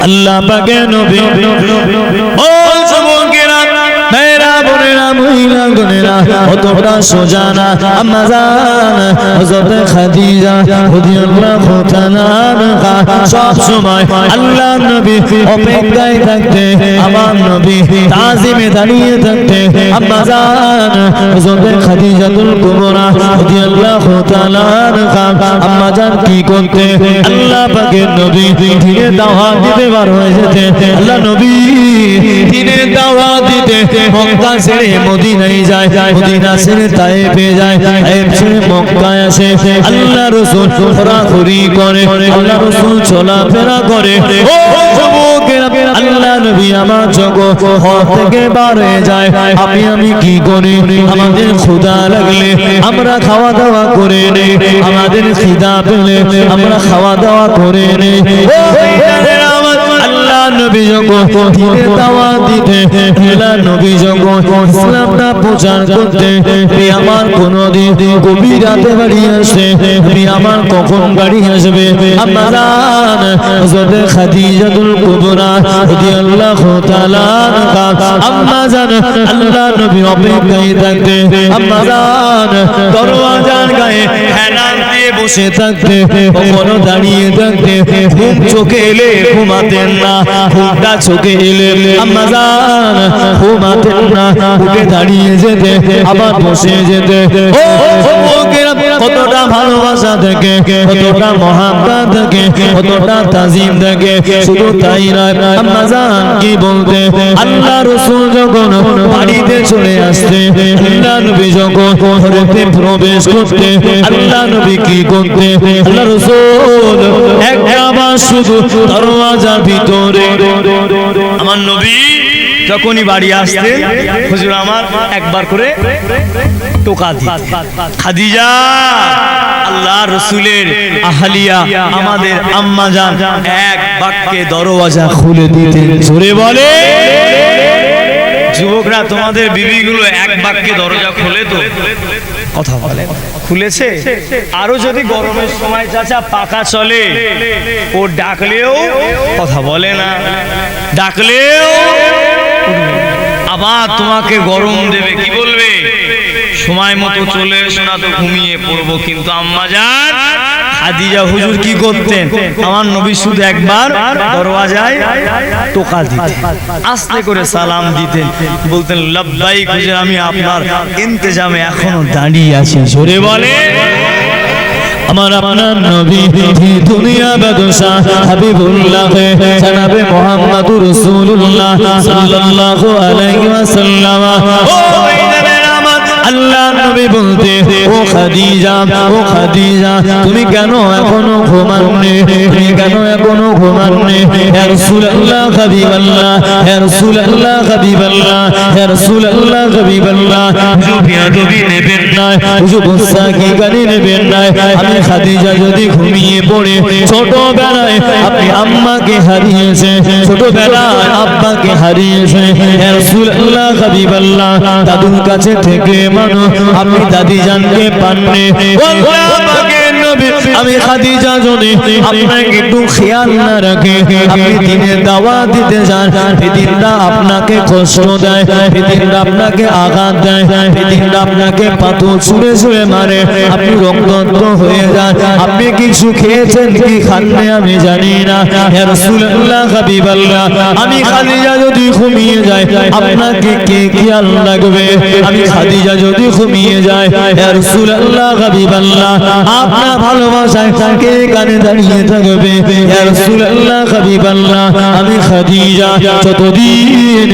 আল্লাহ পাকের নবী ও যুবকেরা মেয়েরা বোনেরা মহিলা বোনেরা অতটা সোজা না আম্মা জান হযরত খাদিজা রাদিয়াল্লাহু তাআলা সব সময় আল্লাহর নবী অপেক্ষায় থাকতে আমার নবী তাজিমে দাঁড়িয়ে থাকতে আম্মা জান হযরত খাদিজাতুল কুবরা রাদিয়াল্লাহু তাআলা আম্মা জান কি করতে আল্লাহ পাকের নবী দিনে দাওয়াত দিতে বার হয়ে যেতে আল্লাহ নবী দিনে দাওয়াত দিতে মক্কা ছেড়ে মদিনায় যায় মদিনা ছেড়ে তায়েফে যায় তায়েফ ছেড়ে মক্কায় আসে আল্লাহ রাসূল ঘোরাঘুরি করে আল্লাহ রাসূল চলাফেরা করে ও যুবকেরা আল্লাহ নবী আমার জগৎ থেকে বার হয়ে যায় আমি কি করি আমাদের ক্ষুধা লাগলে আমরা খাওয়া দাওয়া করে নেই আমাদের খিদা পেলে আমরা খাওয়া দাওয়া করে নেই আল্লাহ নবী যখন দিনে দাওয়াত দিতে আল্লাহ নবী যখন ইসলামটা প্রচার করতে আমার কোনদিন গভীর রাতে বাড়ি আসে আমার কখন বাড়ি আসবে আম্মা জান হযরত খাদিজাতুল কুবরা রাদিয়াল্লাহু তাআলা আম্মা জান আল্লাহ নবী অপেক্ষায় থাকতে আম্মা জান দরওয়াজার গায়ে হেলান দিয়ে বসে থাকতে কখনো দাঁড়িয়ে থাকতে ঘুম চোখে এলে ঘুমাতেন না ঘুমটা চোখে এলে আম্মা জান ঘুমাতেন না উঠে দাঁড়িয়ে যেতে আবার বসে যেতে ও কতটা ভালোবাসা থেকে কতটা মহাব্বত থেকে কতটা তাজিম থেকে শুধু তাই নয় আম্মা জান কি বলতে আল্লাহ রাসূল যখন বাড়িতে চলে আসতে আল্লাহ নবী যখন ঘরেতে প্রবেশ করতে আল্লাহ নবী কি করতে আল্লাহ রাসূল একবার শুধু দরওয়াজার ভিতরে আমার নবী যখনই বাড়ি আসতে হুজুর আমার একবার করে টোকা দিত খাদিজা আল্লাহ রাসূলের আহলিয়া আমাদের আম্মা জান এক বাক্যে দরওয়াজা খুলে দিতেন জোরে বলে যুবকরা তোমাদের বিবিগুলো এক বাক্যে দরজা খুলে তো কথা বলে খুলেছে আরো যদি গরমের সময় চাচা পাকা চলে ও ডাকলেও কথা বলে না ডাকলেও আবার তোমাকে গরম দেবে কি বলবে সময় মতো চলে এসো না তো ঘুমিয়ে পড়বো কিন্তু আম্মা জান খাদিজা হুজুর কি করতেন আমার নবী শুধু একবার দরওয়াজায় টোকা দিতেন আস্তে করে সালাম দিতেন বলতেন লাব্বাইক হুজুর আমি আপনার ইন্তজামে এখনো দাঁড়িয়ে আছি জোরে বলে আমার আপনার নবী দুনিয়া বাদশা হাবিবুল্লাহ জনাবে মুহাম্মদুর রাসূলুল্লাহ সাল্লাল্লাহু আলাইহি ওয়াসাল্লাম আল্লাহ নবী বলতে ও খাদিজা তুমি কেন এখনো ঘুমাননি তুমি কেন এখনো ঘুমাননি ইয়া রাসূলুল্লাহ হাবিবাল্লাহ ইয়া রাসূলুল্লাহ হাবিবাল্লাহ ইয়া রাসূলুল্লাহ হাবিবাল্লাহ জুবিয়া নবী নেবেন না জুবসা কি গানি নেবেন না আমি খাদিজা যদি ঘুমিয়ে পড়ে ছোটবেলায় আপনি আম্মাকে হারিয়েছে ছোটবেলায় আব্বাকে হারিয়েছে ইয়া রাসূলুল্লাহ হাবিবাল্লাহ দাদুর কাছে থেকে আপনি দাদি জানকে পাননি আমি খাদিজা যদি আপনাকে একটু খেয়াল না রাখে আপনি দিনে দাওয়াত দিতে যান দিনটা আপনাকে কষ্ট দেয় দিনটা আপনাকে আঘাত দেয় দিনটা আপনাকে পাথর ছুঁড়ে ছুঁড়ে মারে আপনি রক্তাক্ত হয়ে যান আপনি কিছু খেয়েছেন কি খাননি আমি জানি না ইয়া রাসূলুল্লাহ হাবিবাল্লাহ আমি খাদিজা যদি ঘুমিয়ে যাই আপনাকে কে খেয়াল রাখবে আমি খাদিজা যদি ঘুমিয়ে যায় ইয়া রাসূলুল্লাহ হাবিবাল্লাহ আপনার ভালোবাসায় কে কানে দাঁড়িয়ে থাকবে ইয়া রাসূলুল্লাহ হাবিবাল্লাহ আমি খাদিজা যতদিন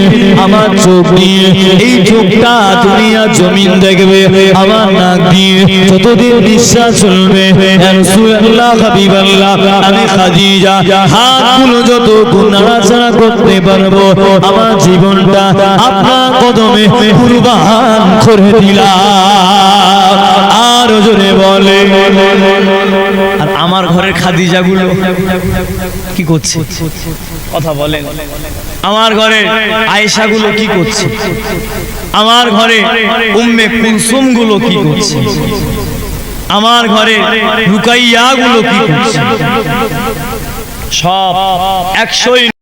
আমার চোখ দিয়ে এই চোখটা দুনিয়া জমিন দেখবে আমার নাক দিয়ে যতদিন নিঃশ্বাস চলবে ইয়া রাসূলুল্লাহ হাবিবাল্লাহ আমি খাদিজা হাতগুলো যত নাড়াচাড়া করতে পারবো আমার জীবনটা আপনার কদমে কুরবান করে দিলাম আর জোরে বলে আর আমার ঘরের খাদিজা গুলো কি করছে কথা বলেন আমার ঘরে আয়েশা গুলো কি করছে আমার ঘরে উম্মে কুলসুম গুলো কি করছে আমার ঘরে রুকাইয়া গুলো কি করছে সব 100